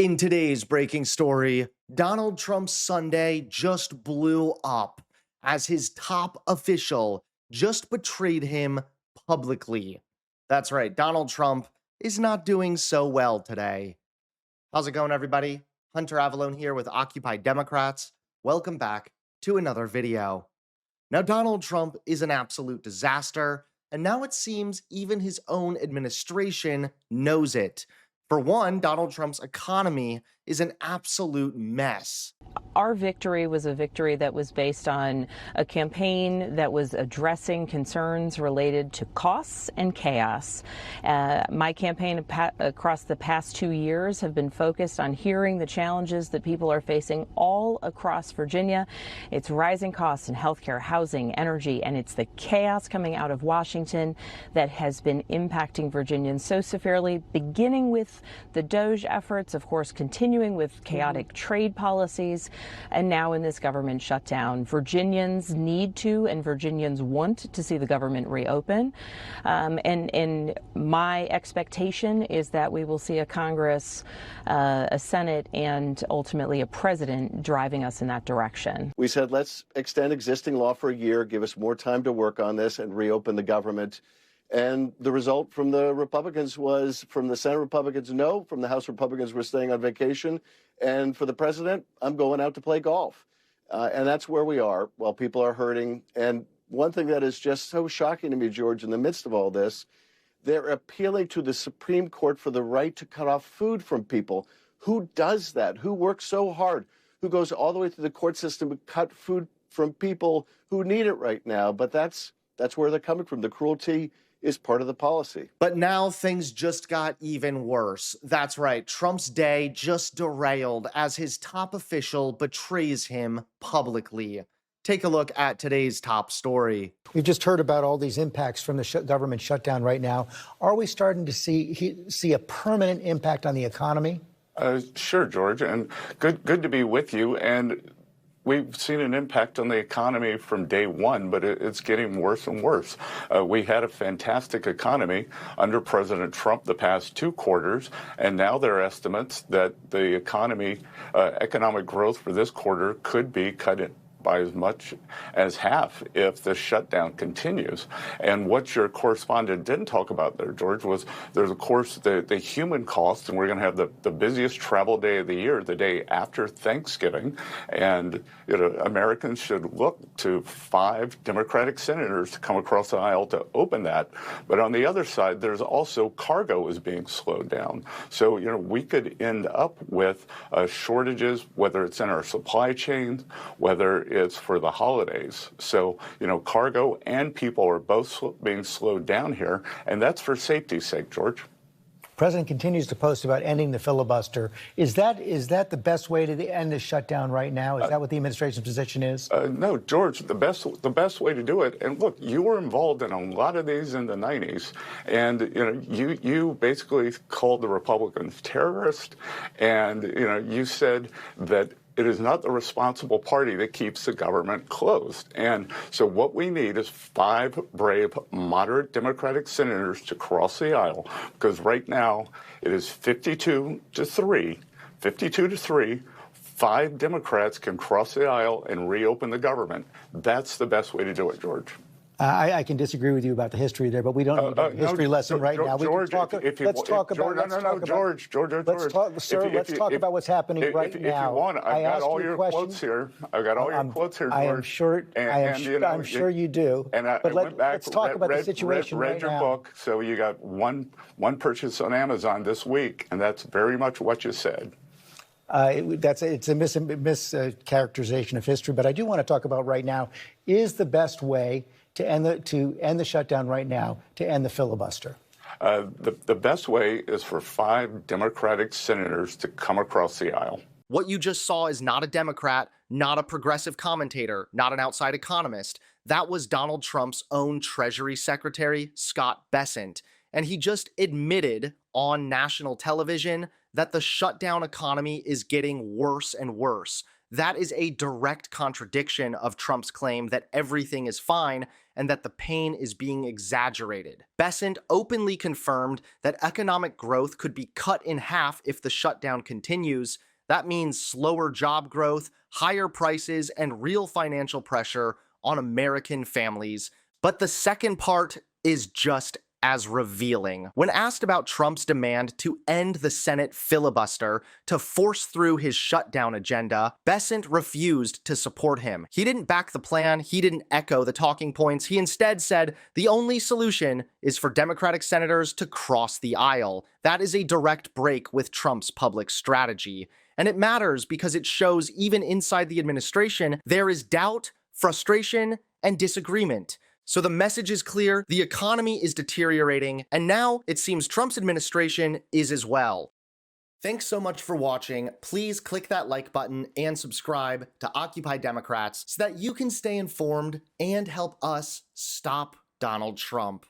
In today's breaking story, Donald Trump's Sunday just blew up as his top official just betrayed him publicly. That's right, Donald Trump is not doing so well today. How's it going, everybody? Hunter Avalone here with Occupy Democrats. Welcome back to another video. Now, Donald Trump is an absolute disaster, and now it seems even his own administration knows it. For one, Donald Trump's economy is an absolute mess. Our victory was a victory that was based on a campaign that was addressing concerns related to costs and chaos. My campaign across the past 2 years have been focused on hearing the challenges that people are facing all across Virginia. It's rising costs in healthcare, housing, energy, and it's the chaos coming out of Washington that has been impacting Virginians so severely, beginning with the DOGE efforts, of course, continuing with chaotic trade policies, and now in this government shutdown. Virginians need to and Virginians want to see the government reopen. And my expectation is that we will see a Congress, a Senate, and ultimately a president driving us in that direction. We said, let's extend existing law for a year, give us more time to work on this and reopen the government. And the result from the Republicans was, from the Senate Republicans, no. From the House Republicans, we're staying on vacation. And for the president, I'm going out to play golf. And that's where we are while people are hurting. And one thing that is just so shocking to me, George, in the midst of all this, they're appealing to the Supreme Court for the right to cut off food from people. Who does that? Who works so hard? Who goes all the way through the court system to cut food from people who need it right now? But that's where they're coming from. The cruelty is part of the policy. But now things just got even worse. That's right, Trump's day just derailed as his top official betrays him publicly. Take a look at today's top story. We've just heard about all these impacts from the government shutdown right now. Are we starting to see a permanent impact on the economy? Sure, George, and good to be with you. And we've seen an impact on the economy from day one, but it's getting worse and worse. We had a fantastic economy under President Trump the past 2 quarters, and now there are estimates that the economic growth for this quarter could be cut by as much as half if the shutdown continues. And what your correspondent didn't talk about there, George, was there's, of course, the human cost, and we're going to have the busiest travel day of the year, the day after Thanksgiving. And Americans should look to 5 Democratic senators to come across the aisle to open that. But on the other side, there's also cargo is being slowed down. So, we could end up with shortages, whether it's in our supply chains, whether it's for the holidays. So, cargo and people are both being slowed down here, and that's for safety's sake, George. The president continues to post about ending the filibuster. Is that the best way to end the shutdown right now? Is that what the administration's position is? No, George, the best way to do it, and look, you were involved in a lot of these in the 90s, and you basically called the Republicans terrorists, and you said that it is not the responsible party that keeps the government closed. And so what we need is 5 brave, moderate Democratic senators to cross the aisle, because right now it is 52 to 3. 5 Democrats can cross the aisle and reopen the government. That's the best way to do it, George. I can disagree with you about the history there, but we don't need a history lesson right now. George, let's talk about what's happening right now. If you want, I've got all your quotes here. George. I'm sure you do. But let's talk about the situation right now. Read your book, so you got one purchase on Amazon this week, and that's very much what you said. It's a mischaracterization of history, but I do want to talk about right now is the best way to end the shutdown right now, to end the filibuster. The best way is for 5 Democratic senators to come across the aisle. What you just saw is not a Democrat, not a progressive commentator, not an outside economist. That was Donald Trump's own Treasury Secretary, Scott Bessent. And he just admitted on national television that the shutdown economy is getting worse and worse. That is a direct contradiction of Trump's claim that everything is fine and that the pain is being exaggerated. Bessent openly confirmed that economic growth could be cut in half if the shutdown continues. That means slower job growth, higher prices, and real financial pressure on American families. But the second part is just as revealing. When asked about Trump's demand to end the Senate filibuster to force through his shutdown agenda, Bessent refused to support him. He didn't back the plan, he didn't echo the talking points, he instead said the only solution is for Democratic senators to cross the aisle. That is a direct break with Trump's public strategy. And it matters because it shows even inside the administration there is doubt, frustration, and disagreement. So the message is clear, the economy is deteriorating, and now it seems Trump's administration is as well. Thanks so much for watching. Please click that like button and subscribe to Occupy Democrats so that you can stay informed and help us stop Donald Trump.